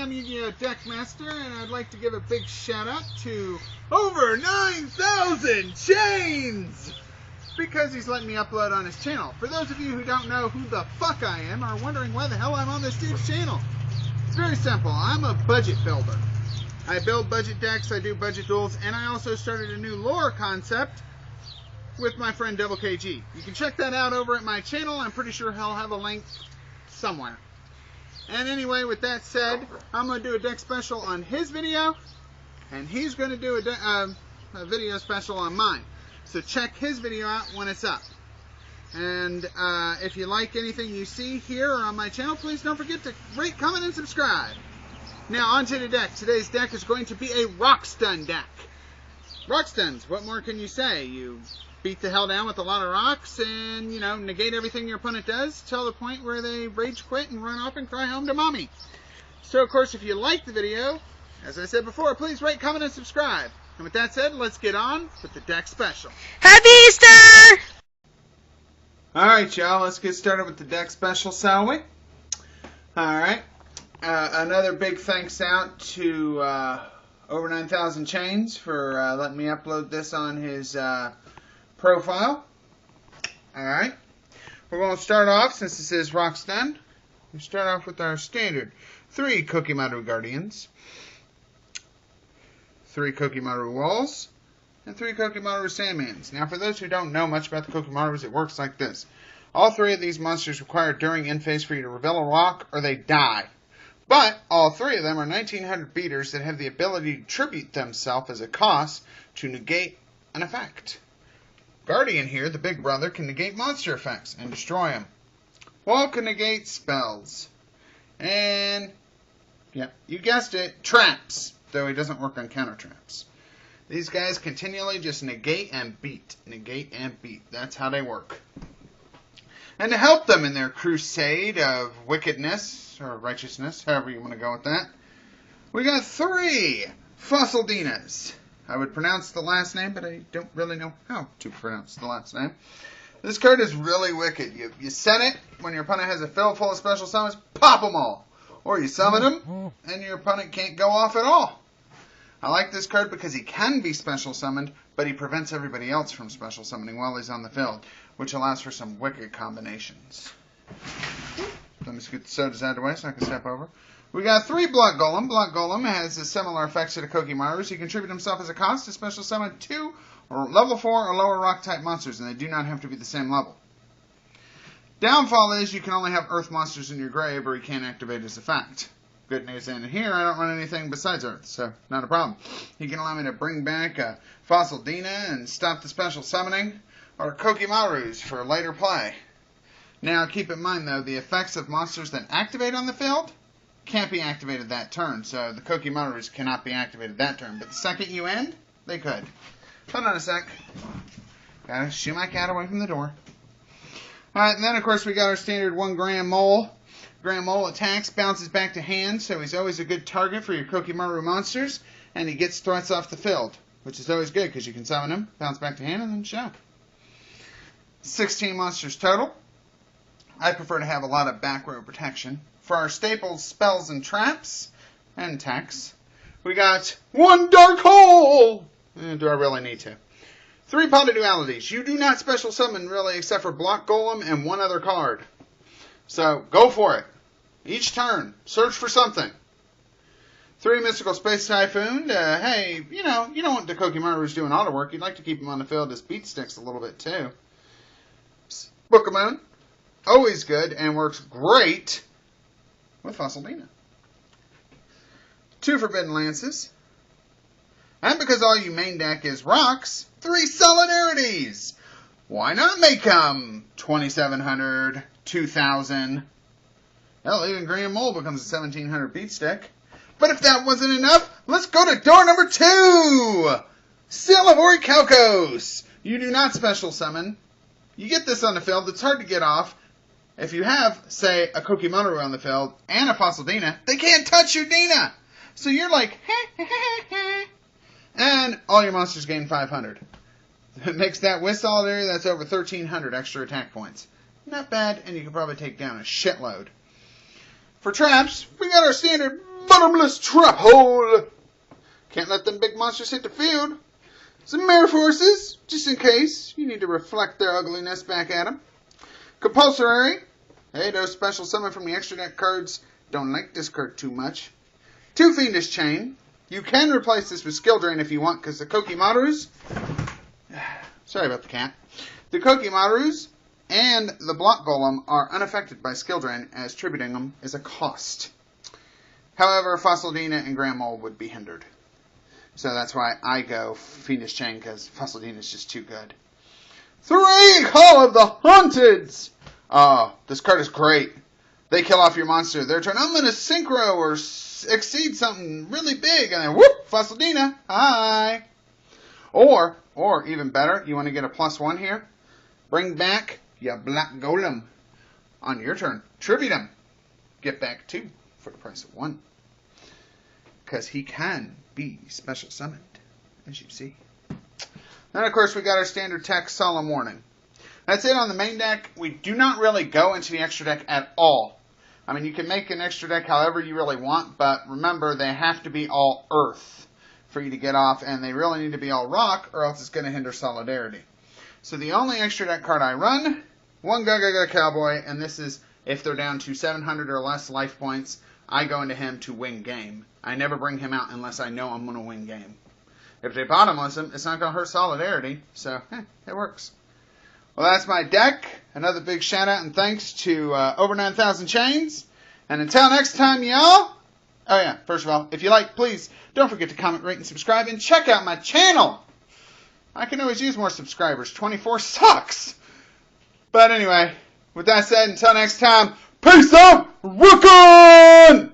I'm Yu-Gi-Oh! Deckmaster, and I'd like to give a big shout out to over 9,000 chains! Because he's letting me upload on his channel. For those of you who don't know who the fuck I am, or wondering why the hell I'm on this dude's channel, it's very simple. I'm a budget builder. I build budget decks, I do budget duels, and I also started a new lore concept with my friend Double KG. You can check that out over at my channel. I'm pretty sure he'll have a link somewhere. And anyway, with that said, I'm going to do a deck special on his video, and he's going to do a video special on mine. So check his video out when it's up. And if you like anything you see here or on my channel, please don't forget to rate, comment, and subscribe. Now, on to the deck. Today's deck is going to be a rock stun deck. Rock stuns, what more can you say? You beat the hell down with a lot of rocks and, you know, negate everything your opponent does till the point where they rage quit and run off and cry home to mommy. So, of course, if you like the video, as I said before, please rate, comment, and subscribe. And with that said, let's get on with the deck special. Happy Easter! Alright, y'all, let's get started with the deck special, shall we? Alright. Another big thanks out to over 9,000 chains for letting me upload this on his profile. Alright. We're going to start off, since this is Rock Stun, we start off with our standard 3 Kokimaru Guardians, 3 Kokimaru Walls, and 3 Kokimaru Sandmans. Now, for those who don't know much about the Kokimarus, it works like this. All 3 of these monsters require during end phase for you to reveal a rock or they die. But all 3 of them are 1900 beaters that have the ability to tribute themselves as a cost to negate an effect. Guardian here, the big brother, can negate monster effects and destroy them. Wall can negate spells. And, yeah, you guessed it, traps. Though he doesn't work on counter traps. These guys continually just negate and beat. Negate and beat. That's how they work. And to help them in their crusade of wickedness, or righteousness, however you want to go with that, we got 3 Fossildinas. I would pronounce the last name, but I don't really know how to pronounce the last name. This card is really wicked. You set it when your opponent has a field full of special summons, pop them all. Or you summon them, and your opponent can't go off at all. I like this card because he can be special summoned, but he prevents everybody else from special summoning while he's on the field, which allows for some wicked combinations. Let me scoot the sodas out of the way so I can step over. We got 3 Blood Golem. Blood Golem has a similar effects to the Kokimarus. He contributes himself as a cost to special summon 2 or level 4 or lower rock type monsters, and they do not have to be the same level. Downfall is you can only have earth monsters in your grave or he can't activate his effect. Good news in here, I don't run anything besides earth, so not a problem. He can allow me to bring back a Fossilidina and stop the special summoning, or Kokimarus for later play. Now keep in mind though, the effects of monsters that activate on the field can't be activated that turn, so the Kokimarus cannot be activated that turn, but the second you end, they could. Hold on a sec. Gotta shoo my cat away from the door. Alright, and then of course we got our standard 1 Grand Mole. Grand Mole attacks, bounces back to hand, so he's always a good target for your Kokimaru monsters, and he gets threats off the field, which is always good because you can summon him, bounce back to hand, and then show. 16 monsters total. I prefer to have a lot of back row protection. For our staples, spells, and traps, and attacks, we got 1 Dark Hole! Do I really need to? 3 Pot of Dualities. You do not special summon, really, except for Block Golem and 1 other card. So, go for it. Each turn, search for something. 3 Mystical Space Typhoon. Hey, you know, you don't want the Kokimarus doing auto work. You'd like to keep them on the field as beat sticks a little bit, too. Book of Moon. Always good, and works great with Fossilidina. 2 Forbidden Lances. And because all you main deck is rocks, 3 Solidarities. Why not make them 2,700, 2,000? Hell, even Grand Mole becomes a 1,700 beat stick. But if that wasn't enough, let's go to door number 2! Seal of Orichalcos. You do not special summon. You get this on the field. It's hard to get off. If you have, say, a Kokimaru on the field and a Fossilidina, they can't touch your Dina. So you're like, and all your monsters gain 500. It makes that with Solidarity, that's over 1,300 extra attack points. Not bad, and you can probably take down a shitload. For traps, we got our standard bottomless trap hole. Can't let them big monsters hit the field. Some mirror forces, just in case you need to reflect their ugliness back at them. Compulsory. Hey, those special summon from the extra deck cards don't like this card too much. 2 Fiendish Chain. You can replace this with Skill Drain if you want, because the Kokimarus... Sorry about the cat. The Kokimarus and the Block Golem are unaffected by Skill Drain, as tributing them is a cost. However, Fossildina and Grand Mole would be hindered. So that's why I go Fiendish Chain, because Fossildina is just too good. 3 Call of the Haunteds! Oh, this card is great. They kill off your monster their turn. I'm going to synchro or exceed something really big, and then whoop, Fossildina, hi. Or even better, you want to get a +1 here? Bring back your Black Golem on your turn. Tribute him. Get back 2 for the price of 1. Because he can be special summoned, as you see. Then, of course, we got our standard text Solemn Warning. That's it on the main deck. We do not really go into the extra deck at all. I mean, you can make an extra deck however you really want, but remember, they have to be all Earth for you to get off, and they really need to be all Rock, or else it's going to hinder Solidarity. So the only extra deck card I run, 1 Gaga Cowboy, and this is if they're down to 700 or less life points, I go into him to win game. I never bring him out unless I know I'm going to win game. If they bottomless him, it's not going to hurt Solidarity, so it works. Well, that's my deck. Another big shout out and thanks to Over 9,000 Chains. And until next time, y'all. Oh yeah, first of all, if you like, please don't forget to comment, rate, and subscribe, and check out my channel. I can always use more subscribers. 24 sucks. But anyway, with that said, until next time, peace out, Rookin'!